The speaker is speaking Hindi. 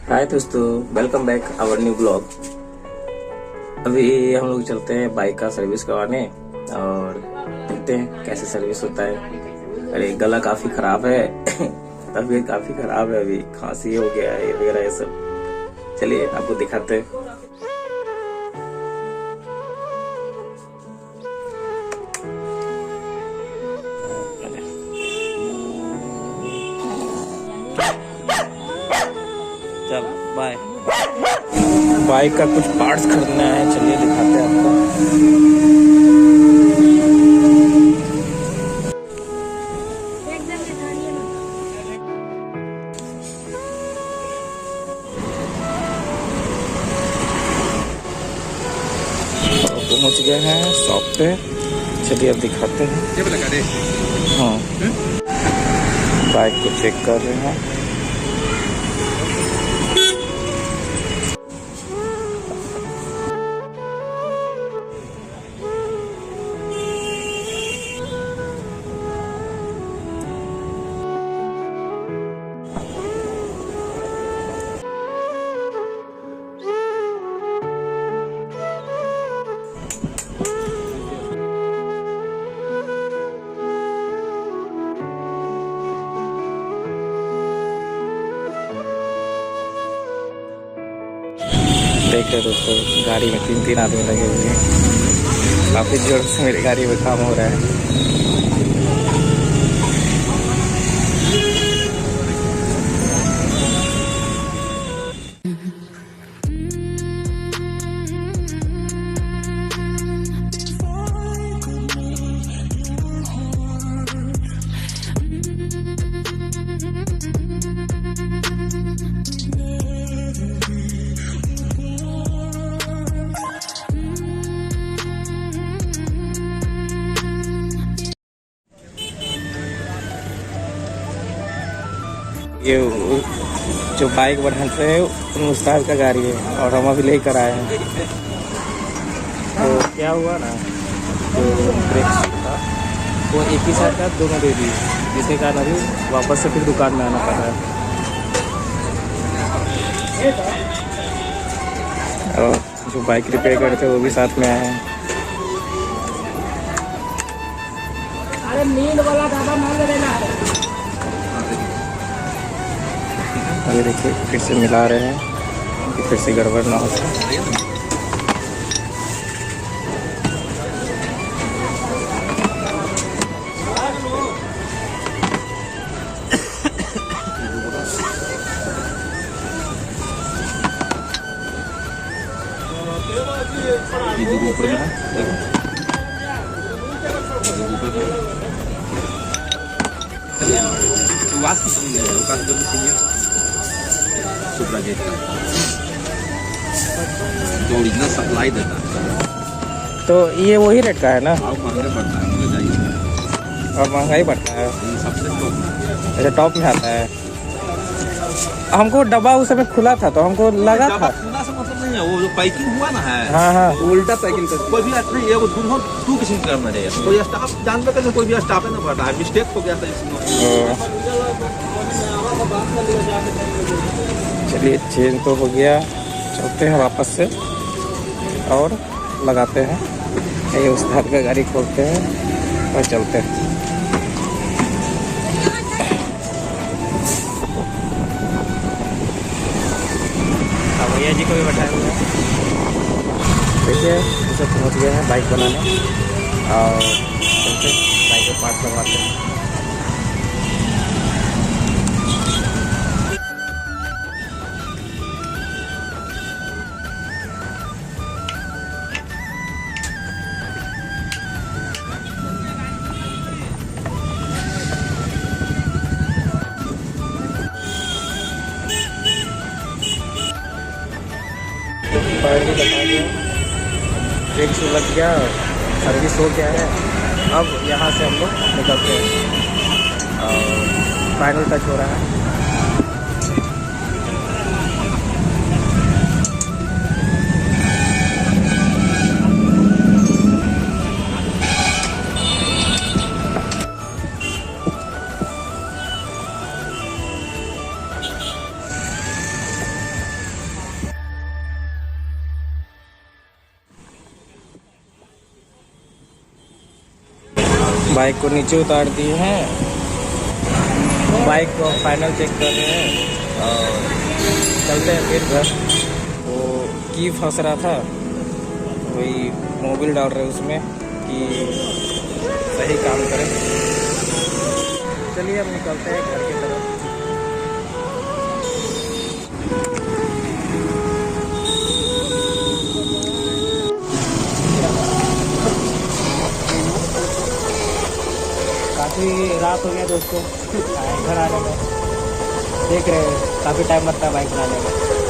हाय दोस्तों, welcome back our new blog. अभी हम लोग चलते हैं बाइक का सर्विस करवाने और देखते हैं कैसे सर्विस होता है। अरे गला काफी खराब है तबीयत काफी खराब है, अभी खांसी हो गया है वगैरह ये सब। चलिए आपको दिखाते हैं। चलो बाय। बाइक का कुछ पार्ट्स खरीदना है, चलिए दिखाते हैं आपको। पहुंच गए हैं शॉप पे, चलिए अब दिखाते हैं। हाँ, बाइक को चेक कर रहे हैं। देख रहे दोस्तों, गाड़ी में 3 आदमी लगे हुए हैं। काफी जोर से मेरी गाड़ी में काम हो रहा है। ये जो बाइक बढ़ाते हैं उस्ताद का गाड़ी है और हम अभी लेकर आए हैं। तो क्या हुआ ना, जो ब्रेक था वो एक ही साथ का दोनों दे दी, जिसके कारण अभी वापस से फिर दुकान में आना पड़ रहा है। और जो बाइक रिपेयर करते हैं वो भी साथ में आए हैं। अरे नींद वाला दादा मान लेना है। अभी देखिए फिर से मिला रहे हैं कि फिर से गड़बड़ ना हो जाए। जो ओरिजिनल सप्लाई देता है तो ये वही रेट का है ना, और महंगा पड़ता है, मुझे चाहिए और महंगाई बढ़ता है। सबसे टॉप। अच्छा, टॉप में आता है। हमको डब्बा उस समय खुला था तो हमको लगा था। खुला से मतलब नहीं है, वो जो पैकिंग हुआ ना है, हाँ हाँ, उल्टा पैकिंग कर कोई भी नहीं है। वो दो किस्म का करना चाहिए। कोई स्टाफ जानते कर, कोई भी स्टाफ है ना पड़ता है, मिस्टेक हो गया था इसमें। चलिए चेंज तो हो गया, चलते हैं वापस से और लगाते हैं। ये उस्ताद का गाड़ी खोलते हैं और चलते हैं। भैया जी को भी बैठाए हुए हैं। देखिए इसे पहुँच गए हैं बाइक बनाने और चलते बाइक के पार्ट लगवाते हैं। फाइनली बता दिया, ब्रेक शू लग गया, सर्विस हो गया है। अब यहाँ से हम लोग निकलते हैं और फाइनल टच हो रहा है। बाइक को नीचे उतार दिए हैं, बाइक को फाइनल चेक कर रहे हैं और चलते हैं फिर घर। वो की फंस रहा था, वही मोबिल डाल रहे उसमें कि सही काम करे। चलिए अब निकलते हैं घर की तरफ। काफ़ी रात हो गया दोस्तों घर आने में, देख रहे हैं काफ़ी टाइम लगता है बाइक बनाने में।